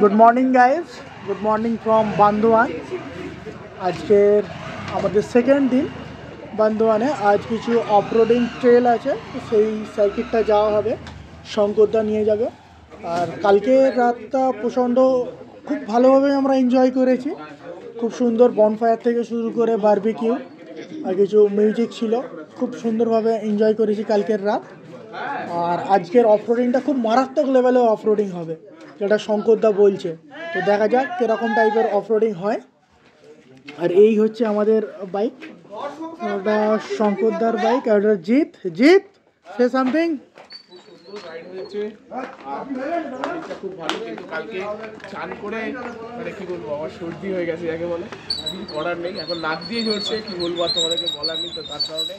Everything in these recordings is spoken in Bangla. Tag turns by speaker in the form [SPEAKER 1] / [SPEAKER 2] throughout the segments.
[SPEAKER 1] Good morning guys, good morning from Bandwan. আজকের আমাদের সেকেন্ড দিন বান্দোয়ানে। আজ কিছু অফরোডিং ট্রেল আছে, তো সেই সার্কিটটা যাওয়া হবে, শঙ্করদা নিয়ে যাবে। আর কালকে রাতটা প্রচণ্ড খুব ভালোভাবে আমরা এনজয় করেছি। খুব সুন্দর বনফায়ার থেকে শুরু করে বারবিকিউ আর কিছু মিউজিক ছিল, খুব সুন্দরভাবে এনজয় করেছি কালকের রাত। আর আজকের অফরোডিংটা খুব মারাত্মক লেভেলে অফরোডিং হবে, যেটা শঙ্করদা বলছে। তো দেখা যাক কীরকম টাইপের অফরোডিং হয়। আর এই হচ্ছে আমাদের বাইক, ওটা শঙ্করদার বাইক, আর ওটা জিৎ। Jeet, say something.
[SPEAKER 2] খুব ভালো, কিন্তু কালকে চান করে মানে কি বলবো, আমার সর্দি হয়ে গেছে যাকে বলে, কিছু করার নেই। এখন নাক দিয়ে ঝরছে, কি বলবো আর তোমাদেরকে বলার নেই। তো তার কারণে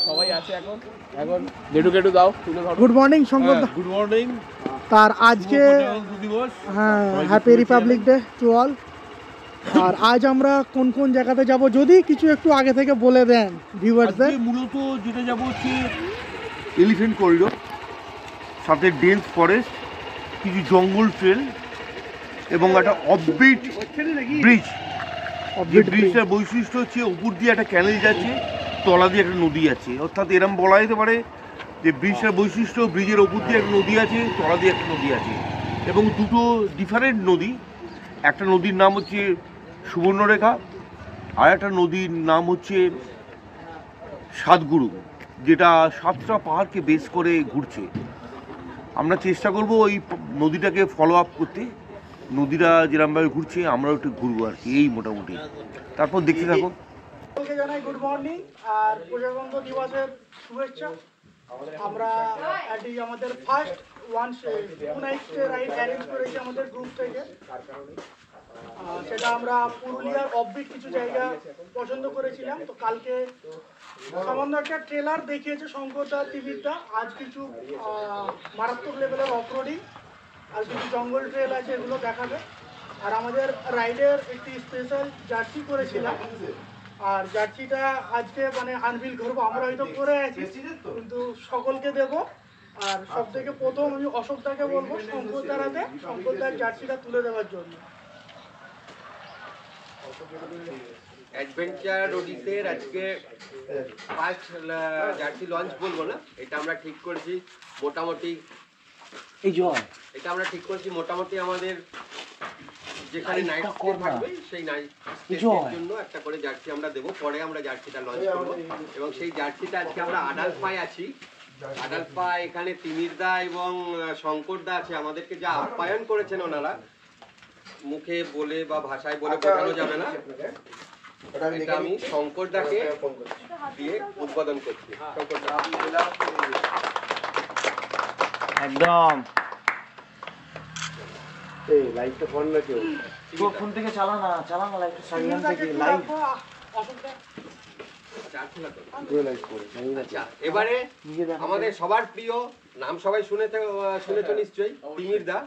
[SPEAKER 2] সবাই আছে এখন এখন গেটু গেটু দাও তুলে ধরো।
[SPEAKER 1] গুড মর্নিং শঙ্করদা।
[SPEAKER 3] Good morning.
[SPEAKER 1] তার আজকে হ্যাঁ, happy republic day to all. আর আজ আমরা কোন কোন জায়গাতে যাব যদি কিছু একটু আগে থেকে বলে দেন ভিউয়ার্সদের।
[SPEAKER 3] মূলত যেটা যাবো হচ্ছে এলিফ্যান্ট করিডোর, সাথে ডেন্স ফরেস্ট, কিছু জঙ্গল ট্রেল এবং একটা অফবিট ব্রিজ। যে ব্রিজটার বৈশিষ্ট্য হচ্ছে উপর দিয়ে একটা ক্যানেল যাচ্ছে, তলা দিয়ে একটা নদী আছে। অর্থাৎ এরম বলা যেতে পারে যে ব্রিজটার বৈশিষ্ট্য, ব্রিজের উপর দিয়ে একটা নদী আছে, তলা দিয়ে একটা নদী আছে, এবং দুটো ডিফারেন্ট নদী। একটা নদীর নাম হচ্ছে সুবর্ণরেখা, আর একটা নদীর নাম হচ্ছে সাতগুরু, যেটা 7টা পাহাড়কে বেস করে ঘুরছে। আমরা চেষ্টা করব ওই নদীটাকে ফলো আপ করতে, নদীটা যেরকমভাবে ঘুরছে আমরাও একটু ঘুরবো আর কি, এই মোটামুটি। তারপর দেখতে থাকো।
[SPEAKER 1] জানাই গুড মর্নিং আর প্রজাতন্ত্র দিবসের শুভেচ্ছা। আমরা আমাদের first two night ride arrange করেছি আমাদের গ্রুপ থেকে। সেটা আমরা পুরুলিয়ার অফবিট কিছু জায়গা পছন্দ করেছিলাম। তো কালকে সামান্য একটা ট্রেলার দেখিয়েছে শঙ্করদা টিভিটা। আজ কিছু মারাত্মক লেভেলের অফরোডিং আর কিছু জঙ্গল ট্রেল আছে, এগুলো দেখাবে। আর আমাদের রাইডের একটি স্পেশাল জার্সি করেছিলাম, আর জার্সিটা আজকে মানে আনভিল করবো। আমরা হয়তো করে আছি, কিন্তু সকলকে দেব। আর সব থেকে প্রথম আমি অশোকদাকে বলবো শঙ্করদার হাতে শঙ্করদার জার্সিটা তুলে দেওয়ার জন্য।
[SPEAKER 4] অ্যাডভেঞ্চার রোডিসের আজকে ফার্স্ট জার্সি লঞ্চ বলবো না, এটা আমরা ঠিক করেছি মোটামুটি। এটা আমরা ঠিক করেছি মোটামুটি আমাদের যেখানে নাইট স্টে থাকবে সেই নাইট স্টের জন্য একটা করে জার্সি আমরা দেবো। পরে আমরা জার্সিটা লঞ্চ করবো, এবং সেই জার্সিটা আজকে আমরা আডালফায় আছি। আডালফা এখানে তিমিরদা এবং শঙ্করদা আছে। আমাদেরকে যা আপ্যায়ন করেছেন ওনারা, মুখে বলে বা ভাষায় বলে বোঝানো যাবে না। এটা আমি শঙ্করদাকে দিয়ে উদ্বোধন করছি। শঙ্করদা
[SPEAKER 5] একদম
[SPEAKER 4] এই লাইটটা ফোন না, কেউ
[SPEAKER 5] তোর ফোন থেকে চালানা লাইটটা সাইলেন্ট থেকে লাইট।
[SPEAKER 4] আচ্ছা, এবারে আমাদের সবার প্রিয় নাম সবাই শুনেছো নিশ্চয়ই, তিমিরদা।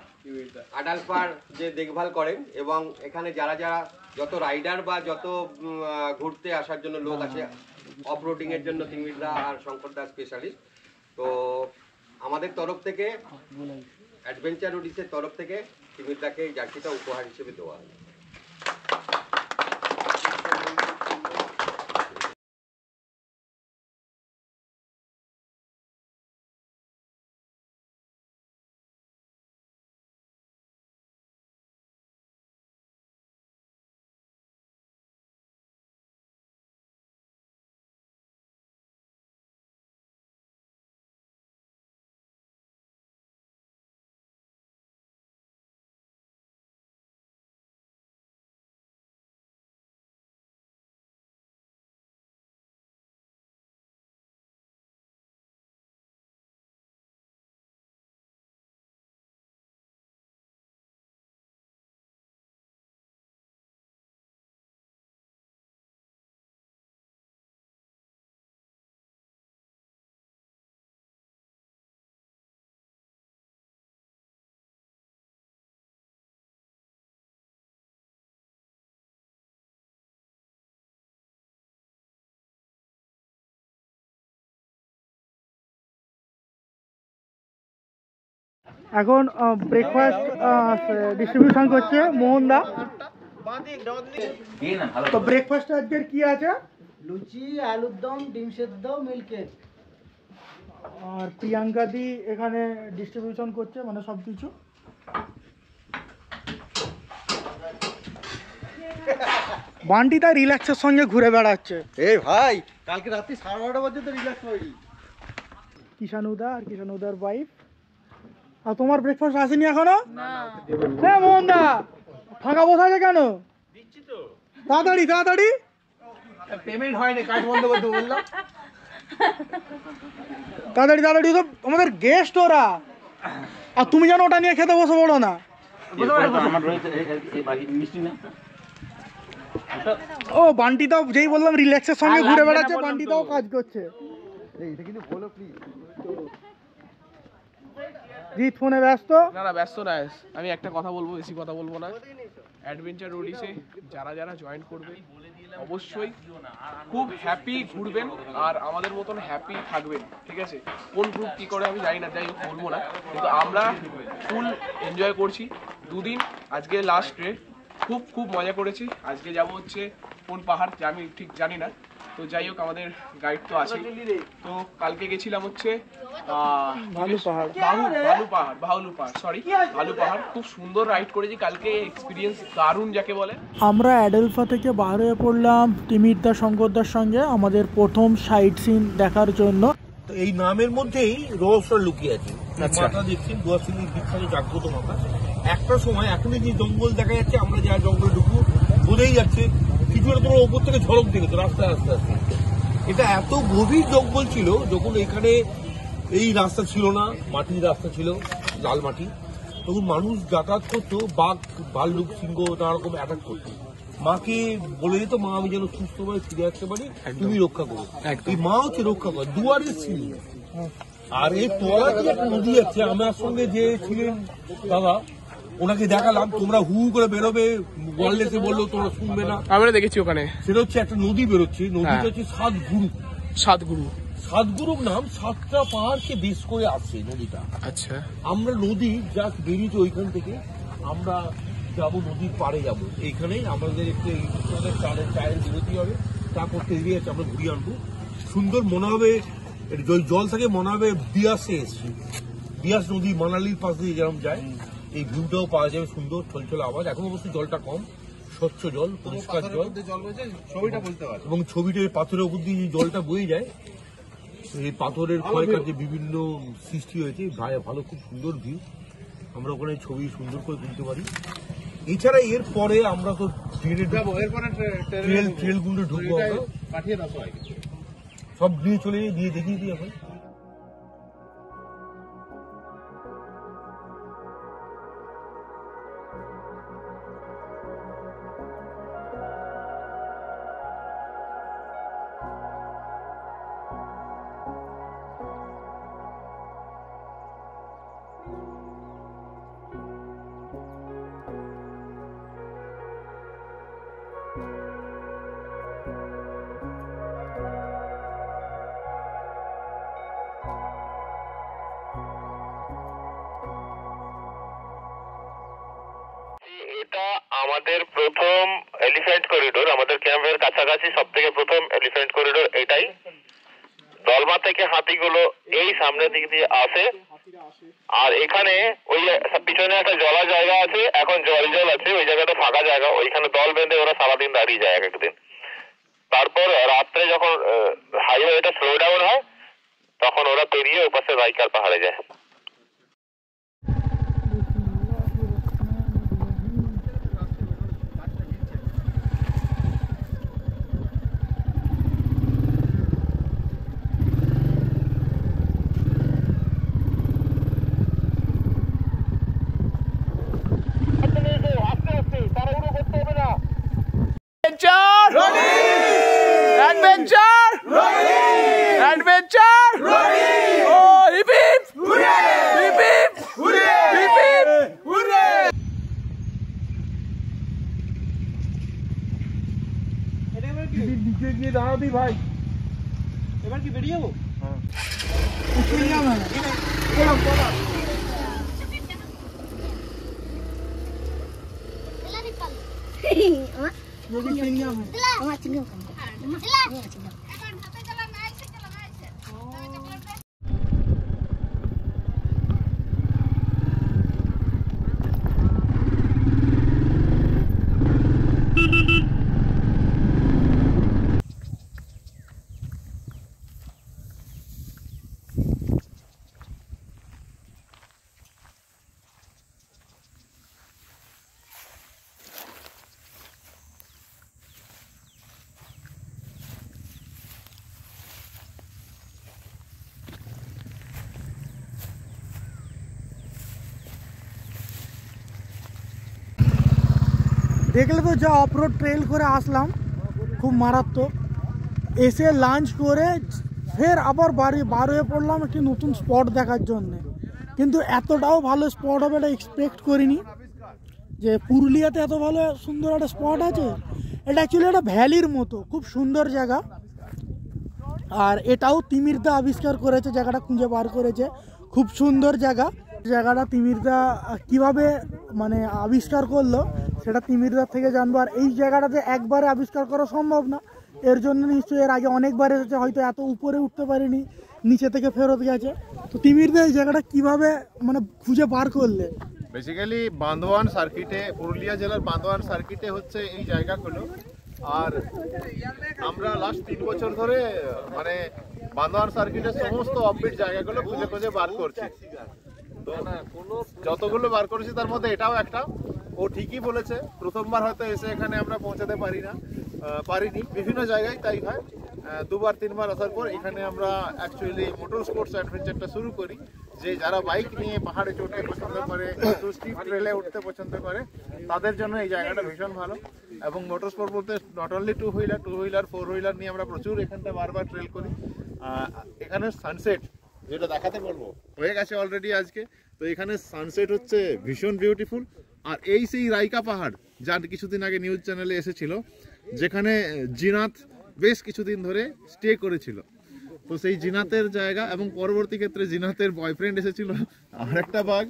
[SPEAKER 4] আডালফার যে দেখভাল করেন, এবং এখানে যারা যারা যত রাইডার বা যত ঘুরতে আসার জন্য লোক আছে অফরোডিং এর জন্য, তিমিরদা আর শঙ্করদা স্পেশালিস্ট। তো আমাদের তরফ থেকে, অ্যাডভেঞ্চার রোডিসের তরফ থেকে তিমিরদাকে এই জার্সিটা উপহার হিসেবে দেওয়া।
[SPEAKER 1] এখন ব্রেকফাস্ট ডিস্ট্রিবিউশন করছে মোহনদা। তো ব্রেকফাস্ট আজকের কি আছে?
[SPEAKER 5] লুচি, আলুর দম, ডিম সেদ্ধ, মিল্কেট।
[SPEAKER 1] আর প্রিয়াঙ্কা দি এখানে ডিস্ট্রিবিউশন করছে, মানে সব কিছু। বান্টি তার রিল্যাক্সের সঙ্গে ঘুরে বেড়াচ্ছে।
[SPEAKER 5] এই ভাই, কালকে রাত্রি 12:30 পর্যন্ত রিল্যাক্স হয়নি।
[SPEAKER 1] কিষানুদা আর কিষানুদার ওয়াইফ। আর তোমার ব্রেকফাস্ট আসেনি এখনো? হ্যাঁ মোহনদা, ফাঁকা বসে আছে কেন? তাড়াতাড়ি তাড়াতাড়ি।
[SPEAKER 2] পেমেন্ট হয়নি, কাজ বন্ধ করতে বললাম।
[SPEAKER 1] তাড়াতাড়ি তাড়াতাড়ি, তো আমাদের গেস্ট ওরা। আর তুমি যেন ওটা নিয়ে খেতে বসে পড়ো না। ও বান্টিটাও যেই বললাম রিল্যাক্সের সঙ্গে ঘুরে বেড়াচ্ছে, বান্টিটাও কাজ করছে। জিৎ ফোনে ব্যস্ত।
[SPEAKER 2] না ব্যস্ত না, আমি একটা কথা বলবো, বেশি কথা বলবো না। অ্যাডভেঞ্চার রোডিসে যারা যারা জয়েন করবে অবশ্যই খুব হ্যাপি ঘুরবেন আর আমাদের মতন হ্যাপি থাকবেন, ঠিক আছে? কোন গ্রুপ কী করে আমি জানি না, যাই হোক বলবো না, কিন্তু আমরা ফুল এনজয় করছি 2 দিন। আজকে লাস্ট ডে, খুব খুব মজা করেছি। আজকে যাব হচ্ছে কোন পাহাড় আমি ঠিক জানি না, তো যাই হোক আমাদের গাইড তো আছে। তো কালকে গেছিলাম হচ্ছে ভালু পাহাড়, খুব সুন্দর রাইড করেছি কালকে, এক্সপিরিয়েন্স দারুণ যাকে বলে।
[SPEAKER 1] আমরা অ্যাডেলফা থেকে বার হয়ে পড়লাম তিমিরদা শঙ্করদার সঙ্গে আমাদের প্রথম সাইট সিন দেখার জন্য।
[SPEAKER 3] তো এই নামের মধ্যেই রহস্য লুকিয়ে আছে। মাথা দেখছেন দুয়াশিনীর বিখ্যাত জাগ্রত মাথা। একটা সময় এখনই যে জঙ্গল দেখা যাচ্ছে, আমরা যা জঙ্গলে ঢুকবো বোঝাই যাচ্ছে কিছু একটা তোমার ওপর থেকে ঝলক দেখেছো রাস্তায় আস্তে আস্তে। এটা এত গভীর জঙ্গল ছিল যখন এখানে এই রাস্তা ছিল না, মাটির রাস্তা ছিল, লাল মাটি, তখন মানুষ যাতায়াত করতো, বাঘ ভাল্লুক সিংহ নানা রকম অ্যাটাক করতো। মাকে বলে দিত, মা আমি যেন সুস্থভাবে ফিরে আসতে পারি, তুমি রক্ষা করো। এই মা হচ্ছে রক্ষা করে, দুয়ারের সিংহ। আর এই তোলা যে একটা নদী আছে, আমার সঙ্গে যে ছিলেন দাদা, ওনাকে দেখালাম, তোমরা হু করে বেরোবে, ওয়ারলেসে বললো তোমরা শুনবে না।
[SPEAKER 2] আমরা দেখেছি ওখানে,
[SPEAKER 3] সেটা হচ্ছে একটা নদী বেরোচ্ছে, নদীটা হচ্ছে সাতগুরুর নাম, 7টা পাহাড়কে বেশ করে আসছে নদীটা।
[SPEAKER 2] আচ্ছা,
[SPEAKER 3] আমরা নদী জাস্ট বেরিয়েছি ওইখান থেকে, আমরা যাবো নদীর পাড়ে যাবো। এইখানেই আমাদের একটু চায়ের বিরতি হবে, তা করতে এগিয়ে আছে, আমরা ঘুরিয়ে আনবো। সুন্দর মনে হবে, জল থেকে মনে হবে বিয়াসে এসছি। বিয়াস নদী মানালির পাশ দিয়ে যেরকম যায়, এই ভিউটাও পাওয়া যাবে, সুন্দর ছলছল আওয়াজ। এখন অবশ্যই জলটা কম, স্বচ্ছ জল, পরিষ্কার জল, এবং ছবিটা পাথরের উপর দিয়ে জলটা বয়ে যায়। এই পাথরের ক্ষয়কার্যে বিভিন্ন সৃষ্টি হয়েছে, ভালো খুব সুন্দর ভিউ। আমরা ওখানে ছবি সুন্দর করে তুলতে পারি। এছাড়া এরপরে আমরা তো ট্রেলগুলো ঢুকবো, সব নিয়ে চলে গিয়ে দেখিয়ে দিই এখন।
[SPEAKER 6] এটা আমাদের প্রথম এলিফ্যান্ট করিডোর, আমাদের ক্যাম্পের কাছাকাছি সব থেকে প্রথম এলিফ্যান্ট করিডোর এটাই। দলমা থেকে হাতিগুলো এই সামনের দিক দিয়ে আসে, আর এখানে ওই পিছনে একটা জলা জায়গা আছে, এখন জল আছে, ওই জায়গাটা ফাঁকা জায়গা, ওইখানে দল বেঁধে ওরা সারাদিন দাঁড়িয়ে যায় এক একদিন। তারপর রাত্রে যখন হাইওয়েটা স্লো ডাউন হয়, তখন ওরা পেরিয়ে ওপাশে রাইকার পাহাড়ে যায়।
[SPEAKER 3] নিচে গিয়ে দাঁড়াবি ভাই,
[SPEAKER 5] এবার কি বেরিয়ে যাবো?
[SPEAKER 1] দেখলে তো যা অফরোড ট্রেল করে আসলাম, খুব মারাত্মক। এসে লাঞ্চ করে ফের আবার বাড়ি বার হয়ে পড়লাম একটি নতুন স্পট দেখার জন্য। কিন্তু এতটাও ভালো স্পট হবে এটা এক্সপেক্ট করিনি, যে পুরুলিয়াতে এত ভালো সুন্দর একটা স্পট আছে। এটা অ্যাকচুয়ালি একটা ভ্যালির মতো, খুব সুন্দর জায়গা। আর এটাও তিমিরদা আবিষ্কার করেছে, জায়গাটা খুঁজে বার করেছে। খুব সুন্দর জায়গা। জায়গাটা তিমিরদা কিভাবে মানে আবিষ্কার করলো সেটা তিমিরদার থেকে জানবো। আর এই জায়গাটাতে একবারে আবিষ্কার করা সম্ভব না, এর জন্য নিশ্চয়ই এর আগে অনেকবার এসেছে, হয়তো এত উপরে উঠতে পারিনি, নিচে থেকে ফেরত গেছে। তো তিমিরদা এই জায়গাটা কিভাবে মানে খুঁজে বার করলে?
[SPEAKER 7] বেসিক্যালি বান্দোয়ান সার্কিটে, পুরুলিয়া জেলার বান্দোয়ান সার্কিটে হচ্ছে এই জায়গাগুলো। আর আমরা লাস্ট 3 বছর ধরে মানে বান্দোয়ান সার্কিটের সমস্ত অফবিট জায়গাগুলো খুঁজে খুঁজে বার করছি। তো যতগুলো বার করেছি তার মধ্যে এটাও একটা। ও ঠিকই বলেছে, প্রথমবার হয়তো এসে এখানে আমরা পৌঁছাতে পারিনি, বিভিন্ন জায়গায় তাই হয়। 2-3বার আসার পর এখানে আমরা অ্যাকচুয়ালি মোটর স্পোর্টস অ্যাডভেঞ্চারটা শুরু করি। যে যারা বাইক নিয়ে পাহাড়ে চড়তে পছন্দ করে, একটু স্টিপ ট্রেলে উঠতে পছন্দ করে, তাদের জন্য এই জায়গাটা ভীষণ ভালো। এবং মোটর স্পোর্ট বলতে not only two wheeler 4 wheeler নিয়ে আমরা প্রচুর এখানটা বারবার ট্রেল করি। এখানে সানসেট যেটা দেখাতে পারবো হয়ে গেছে অলরেডি আজকে। তো এখানে সানসেট হচ্ছে ভীষণ বিউটিফুল। আর এই সেই রাইকা পাহাড়, যার কিছুদিন আগে নিউজ চ্যানেলে এসেছিল, যেখানে জিনাত বেশ কিছুদিন ধরে স্টে করেছিল। তো সেই জিনাতের জায়গা, এবং পরবর্তী ক্ষেত্রে জিনাতের বয়ফ্রেন্ড এসেছিল আর একটা বাঘ,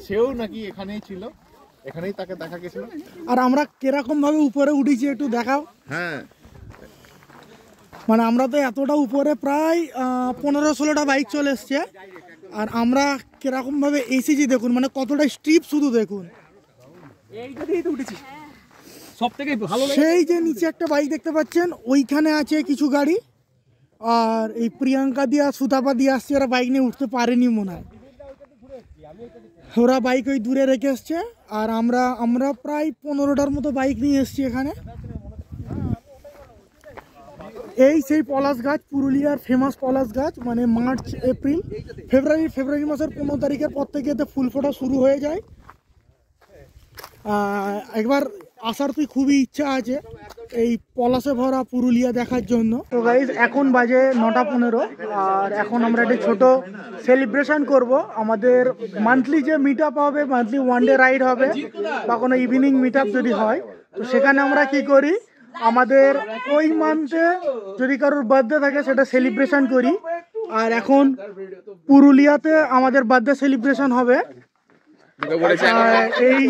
[SPEAKER 7] সেও নাকি এখানেই ছিল, এখানেই তাকে দেখা গেছিল।
[SPEAKER 1] আর আমরা কিরকম ভাবে উপরে উঠেছি একটু দেখাও।
[SPEAKER 7] হ্যাঁ,
[SPEAKER 1] মানে আমরা তো এতটা উপরে, প্রায় 15-16টা বাইক চলে এসছে। আর আমরা কিরকম ভাবে এসেছি দেখুন, মানে কতটা স্ট্রিপ শুধু দেখুন। সেই যে নিচে একটা বাইক দেখতে পাচ্ছেন, ওইখানে আছে কিছু গাড়ি। আর এই প্রিয়াঙ্কা দিয়া সুতাপা দিয়ে আসছে, ওরা বাইক নিয়ে উঠতে পারেনি মনে হয়, ওরা বাইক ওই দূরে রেখে এসছে। আর আমরা প্রায় 15টার মতো বাইক নিয়ে এসছি এখানে। এই সেই পলাশ গাছ, পুরুলিয়ার ফেমাস পলাশ গাছ। মানে মার্চ, এপ্রিল, ফেব্রুয়ারি মাসের 15 তারিখের পর থেকে এতে ফুল ফোটা শুরু হয়ে যায়। একবার আসার তো খুবই ইচ্ছা আছে এই পলাশে ভরা পুরুলিয়া দেখার জন্য। তো গাইজ এখন বাজে 9:15, আর এখন আমরা একটা ছোট সেলিব্রেশন করব। আমাদের মান্থলি যে মিট আপ হবে, মান্থলি ওয়ান ডে রাইড হবে, বা কোনো ইভিনিং মিট আপ যদি হয়, তো সেখানে আমরা কি করি, আমাদের ওই মান্থে যদি কারোর বার্থডে থাকে সেটা সেলিব্রেশন করি। আর এখন পুরুলিয়াতে আমাদের বার্থডে সেলিব্রেশন হবে এই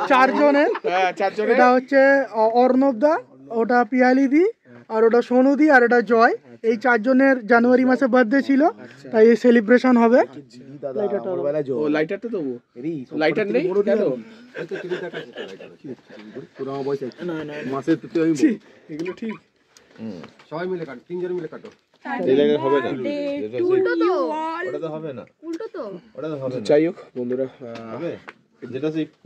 [SPEAKER 1] 4 জনের। এটা হচ্ছে অর্ণবদা, ওটা পিয়ালিদি, আর ওটা সোনুদি, আর এটা জয়। এই 4 জনের জানুয়ারি মাসে বার্থডে ছিল, তাই এই সেলিব্রেশন হবে।
[SPEAKER 4] সবাই মিলে কাটো, 3 জন মিলে কাটো।
[SPEAKER 2] যাই হোক বন্ধুরা,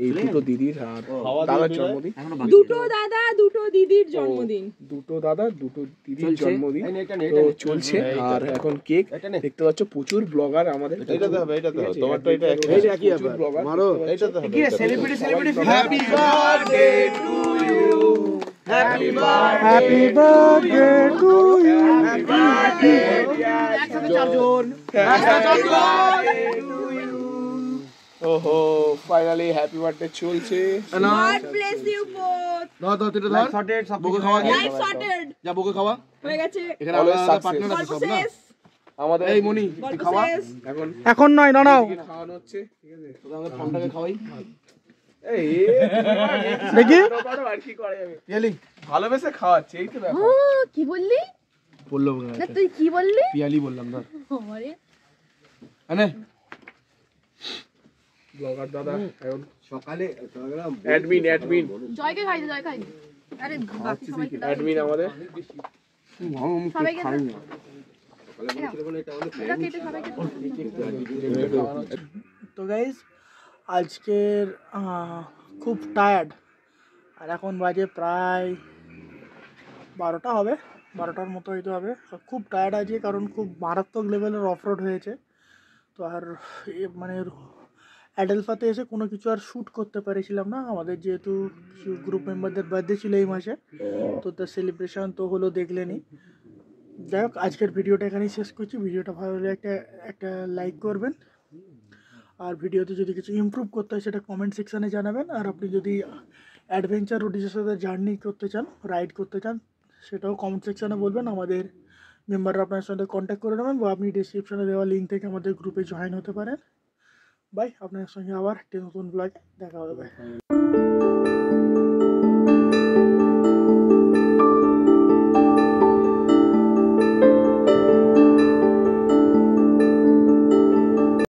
[SPEAKER 2] এই দুটো দিদির আর দাদার জন্মদিন,
[SPEAKER 8] দুটো দাদা দুটো দিদির জন্মদিন,
[SPEAKER 2] দুটো দাদা দুটো দিদির জন্মদিন তো চলছে। আর এখন কেক দেখতে পাচ্ছ, প্রচুর ব্লগার আমাদের।
[SPEAKER 7] এইটাতে হবে, তোমারটা এটা
[SPEAKER 2] একই ব্লগার মারো।
[SPEAKER 7] এইটাতে হবে।
[SPEAKER 2] Happy birthday to you, happy
[SPEAKER 1] happy birthday to you.
[SPEAKER 2] ওহো, ফাইনালি হ্যাপি বার্থডে চলছে।
[SPEAKER 8] God bless you both. Life sorted
[SPEAKER 2] যা বকে খাওয়া
[SPEAKER 8] হয়ে গেছে।
[SPEAKER 2] এখানে আলাদা পার্টনার আছে সব না আমাদের। এই মনি তুই খাওয়া,
[SPEAKER 1] এখন নয়, দাঁড়াও।
[SPEAKER 2] খাওয়ানো হচ্ছে, ঠিক আছে? তোকে আমাদের ফোনটাকে খাওয়াই। এই
[SPEAKER 1] দেখি
[SPEAKER 2] আর কি করে যাবে ভালোবেসে খাওয়াচ্ছে এই তো ব্যাপার
[SPEAKER 8] কি বললি
[SPEAKER 2] বললো
[SPEAKER 8] না তুই কি বললি
[SPEAKER 2] পিয়ালি বললাম না
[SPEAKER 8] আমারে
[SPEAKER 2] আনে ব্লগার দাদা এখন
[SPEAKER 4] সকালে
[SPEAKER 2] অ্যাডমিন
[SPEAKER 8] জয়কে খাই দে, জয় খাই দে। আরে বাকি সবাইকে দাও।
[SPEAKER 2] অ্যাডমিন আমাদের
[SPEAKER 8] সবাইকে দাও। এটা কেটে সবাইকে দাও।
[SPEAKER 1] তো গাইজ আজকের খুব টায়ার্ড আর এখন বাজে প্রায় 12টা হবে, 12টার মতো হয়তো হবে। আর খুব টায়ার্ড আজকে কারণ খুব মারাত্মক লেভেলের অফরোড হয়েছে। তো আর মানে অ্যাডেলফাতে এসে কোনো কিছু আর শ্যুট করতে পেরেছিলাম না, আমাদের যেহেতু কিছু গ্রুপ মেম্বারদের বার্থডে ছিল এই মাসে, তো তার সেলিব্রেশন তো হলো দেখলেনি। যাই হোক আজকের ভিডিওটা এখানেই শেষ করছি। ভিডিওটা ভালো হলে একটা লাইক করবেন, আর ভিডিওতে যদি কিছু ইমপ্রুভ করতে হয় সেটা কমেন্ট সেকশানে জানাবেন। আর আপনি যদি অ্যাডভেঞ্চার রুডিসের সাথে জার্নি করতে চান, রাইড করতে চান, সেটাও কমেন্ট সেকশানে বলবেন। আমাদের মেম্বাররা আপনার সাথে কন্ট্যাক্ট করে নেবেন, বা আপনি ডিসক্রিপশনে দেওয়া লিঙ্ক থেকে আমাদের গ্রুপে জয়েন হতে পারেন। বাই, আপনার সঙ্গে আবার একটি নতুন ব্লগে দেখা হবে।